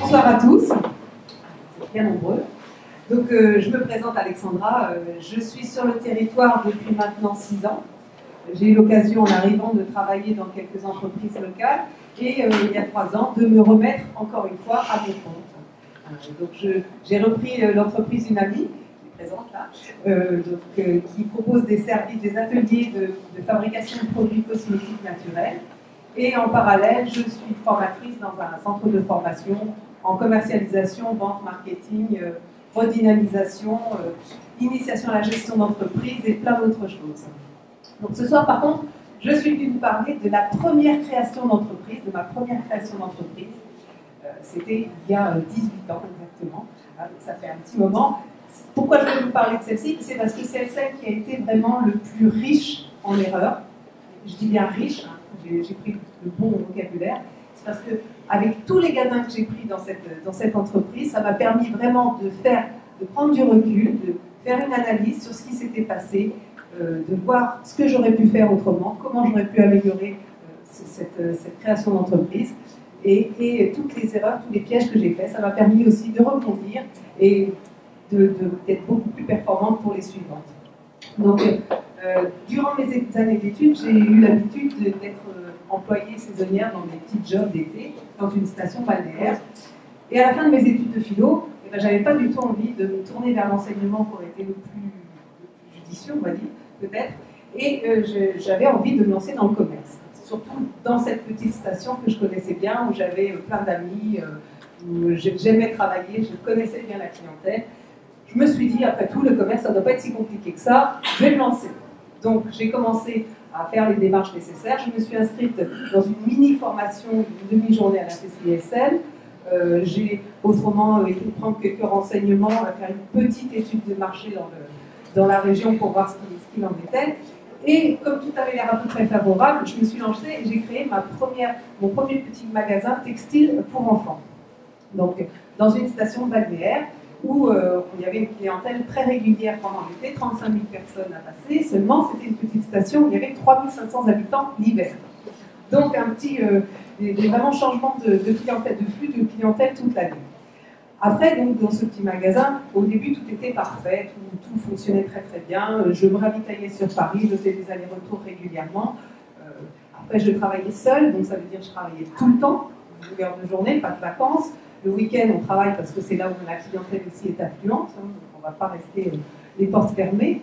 Bonsoir à tous, vous êtes bien nombreux. Donc je me présente Alexandra, je suis sur le territoire depuis maintenant 6 ans. J'ai eu l'occasion en arrivant de travailler dans quelques entreprises locales et il y a 3 ans de me remettre encore une fois à mon compte. Donc j'ai repris l'entreprise Une Amie, qui est présente là, qui propose des services, des ateliers de fabrication de produits cosmétiques naturels. Et en parallèle, je suis formatrice dans un centre de formation en commercialisation, vente, marketing, redynamisation, initiation à la gestion d'entreprise et plein d'autres choses. Donc ce soir, par contre, je suis venue vous parler de la première création d'entreprise, de ma première création d'entreprise. C'était il y a 18 ans exactement, ça fait un petit moment. Pourquoi je vais vous parler de celle-ci? C'est parce que c'est celle qui a été vraiment le plus riche en erreurs. Je dis bien riche, hein, j'ai pris le bon vocabulaire. C'est parce que avec tous les gadins que j'ai pris dans cette entreprise, ça m'a permis vraiment de prendre du recul, de faire une analyse sur ce qui s'était passé, de voir ce que j'aurais pu faire autrement, comment j'aurais pu améliorer cette création d'entreprise. Et toutes les erreurs, tous les pièges que j'ai faits, ça m'a permis aussi de rebondir et d'être beaucoup plus performante pour les suivantes. Donc, durant mes années d'études, j'ai eu l'habitude d'être employée saisonnière dans des petits jobs d'été, dans une station balnéaire. Et à la fin de mes études de philo, je n'avais pas du tout envie de me tourner vers l'enseignement qui aurait été le plus judicieux, on va dire, peut-être. Et j'avais envie de me lancer dans le commerce. Surtout dans cette petite station que je connaissais bien, où j'avais plein d'amis, où j'aimais travailler, je connaissais bien la clientèle. Je me suis dit, après tout, le commerce, ça ne doit pas être si compliqué que ça, je vais me lancer. Donc, j'ai commencé à faire les démarches nécessaires. Je me suis inscrite dans une mini-formation d'une demi-journée à la CCISL. J'ai autrement été prendre quelques renseignements, à faire une petite étude de marché dans la région pour voir ce qu'il en était. Et comme tout avait l'air à peu près favorable, je me suis lancée et j'ai créé mon premier petit magasin textile pour enfants. Donc, dans une station balnéaire, où il y avait une clientèle très régulière pendant l'été, 35 000 personnes à passer. Seulement, c'était une petite station où il y avait 3 500 habitants l'hiver. Donc, un petit vraiment changement de clientèle, de flux de clientèle toute l'année. Après, donc, dans ce petit magasin, au début, tout était parfait, tout fonctionnait très très bien. Je me ravitaillais sur Paris, je faisais des allers-retours régulièrement. Après, je travaillais seule, donc ça veut dire que je travaillais tout le temps, 2 heures de journée, pas de vacances. Le week-end, on travaille parce que c'est là où la clientèle aussi est affluente, hein, donc on ne va pas rester les portes fermées.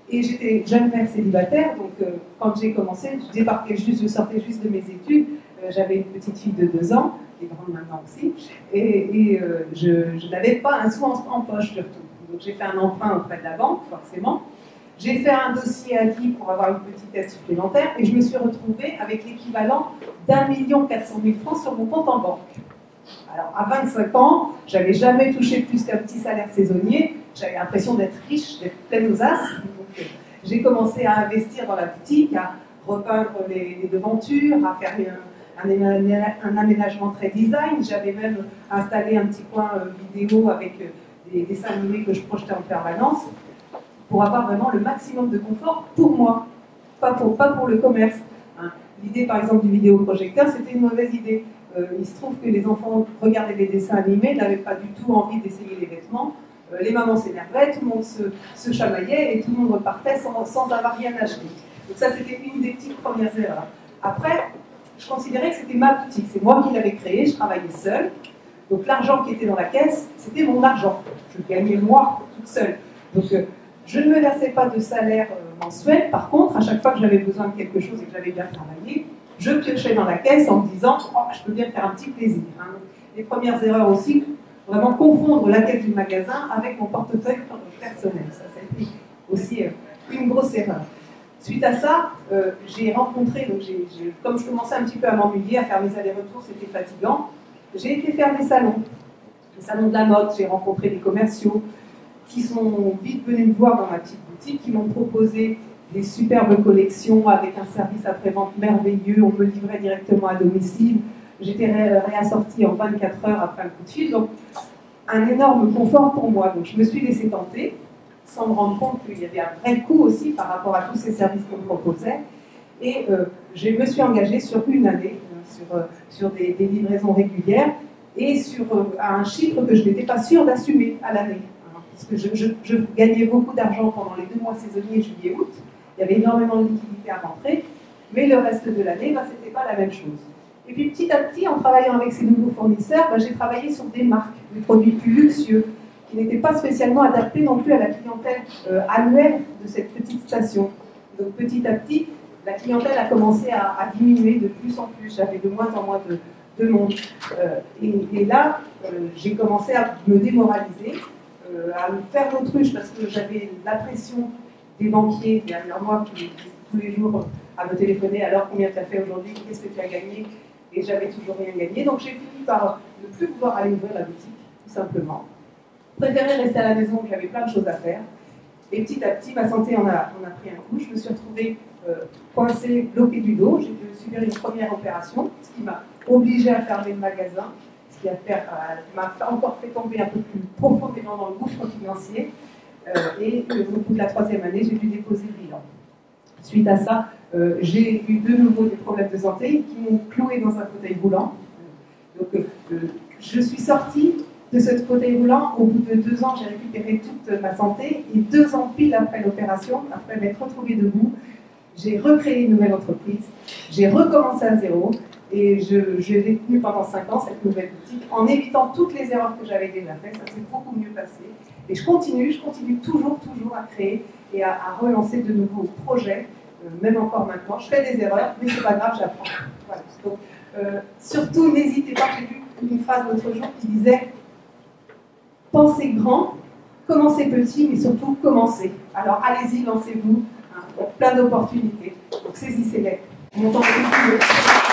Et j'étais jeune mère célibataire, donc quand j'ai commencé, je sortais juste de mes études, j'avais une petite fille de 2 ans, qui est grande maintenant aussi, et je n'avais pas un sou en poche surtout. Donc j'ai fait un emprunt auprès de la banque, forcément. J'ai fait un dossier à vie pour avoir une petite aide supplémentaire, et je me suis retrouvée avec l'équivalent d'1 400 000 francs sur mon compte en banque. Alors, à 25 ans, j'avais jamais touché plus qu'un petit salaire saisonnier. J'avais l'impression d'être riche, d'être pleine aux as. Donc, j'ai commencé à investir dans la boutique, à repeindre les devantures, à faire un aménagement très design. J'avais même installé un petit coin vidéo avec des dessins animés que je projetais en permanence pour avoir vraiment le maximum de confort pour moi, pas pour le commerce. Hein. L'idée, par exemple, du vidéoprojecteur, c'était une mauvaise idée. Il se trouve que les enfants regardaient les dessins animés, n'avaient pas du tout envie d'essayer les vêtements. Les mamans s'énervaient, tout le monde se chamaillait et tout le monde repartait sans avoir rien acheté. Donc ça, c'était une des petites premières erreurs. Après, je considérais que c'était ma boutique. C'est moi qui l'avais créée, je travaillais seule. Donc l'argent qui était dans la caisse, c'était mon argent. Je gagnais moi, toute seule. Donc je ne me versais pas de salaire mensuel. Par contre, à chaque fois que j'avais besoin de quelque chose et que j'avais bien travaillé, je piochais dans la caisse en me disant oh, je peux bien faire un petit plaisir. Hein. Les premières erreurs aussi, vraiment confondre la caisse du magasin avec mon portefeuille personnel. Ça a été aussi une grosse erreur. Suite à ça, j'ai rencontré, donc comme je commençais un petit peu à m'ennuyer, à faire mes allers-retours, c'était fatigant, j'ai été faire des salons de la mode, j'ai rencontré des commerciaux qui sont vite venus me voir dans ma petite boutique, qui m'ont proposé des superbes collections avec un service après-vente merveilleux, on me livrait directement à domicile, j'étais réassortie en 24 heures après un coup de fil, donc un énorme confort pour moi. Donc je me suis laissée tenter, sans me rendre compte qu'il y avait un vrai coût aussi par rapport à tous ces services qu'on me proposait, et je me suis engagée sur une année, sur des livraisons régulières, et sur un chiffre que je n'étais pas sûre d'assumer à l'année. Parce que je gagnais beaucoup d'argent pendant les 2 mois saisonniers, juillet-août. Il y avait énormément de liquidités à rentrer, mais le reste de l'année, ce n'était pas la même chose. Et puis petit à petit, en travaillant avec ces nouveaux fournisseurs, j'ai travaillé sur des marques, des produits plus luxueux, qui n'étaient pas spécialement adaptés non plus à la clientèle annuelle de cette petite station. Donc petit à petit, la clientèle a commencé à diminuer de plus en plus. J'avais de moins en moins de monde. Et là, j'ai commencé à me démoraliser, à me faire l'autruche parce que j'avais la pression des banquiers derrière moi qui tous les jours à me téléphoner. Alors combien tu as fait aujourd'hui? Qu'est-ce que tu as gagné? Et j'avais toujours rien gagné. Donc j'ai fini par ne plus pouvoir aller ouvrir la boutique, tout simplement. Préférer rester à la maison, j'avais plein de choses à faire. Et petit à petit, ma santé en a pris un coup. Je me suis retrouvée coincée, bloquée du dos. J'ai dû subir une première opération, ce qui m'a obligée à fermer le magasin, ce qui m'a encore fait tomber un peu plus profondément dans le gouffre financier. Et au bout de la 3e année, j'ai dû déposer le bilan. Suite à ça, j'ai eu de nouveau des problèmes de santé qui m'ont cloué dans un fauteuil roulant. Donc, je suis sortie de ce fauteuil roulant. Au bout de 2 ans, j'ai récupéré toute ma santé. Et 2 ans pile après l'opération, après m'être retrouvée debout, j'ai recréé une nouvelle entreprise. J'ai recommencé à zéro. Et je l'ai tenue pendant 5 ans, cette nouvelle boutique, en évitant toutes les erreurs que j'avais déjà faites. Ça s'est beaucoup mieux passé. Et je continue toujours à créer et à relancer de nouveaux projets, même encore maintenant. Je fais des erreurs, mais c'est pas grave, j'apprends. Voilà. Donc, surtout, n'hésitez pas. J'ai lu une phrase l'autre jour qui disait « Pensez grand, commencez petit, mais surtout commencez ». Alors allez-y, lancez-vous, hein, plein d'opportunités. Donc saisissez-les. Mon temps est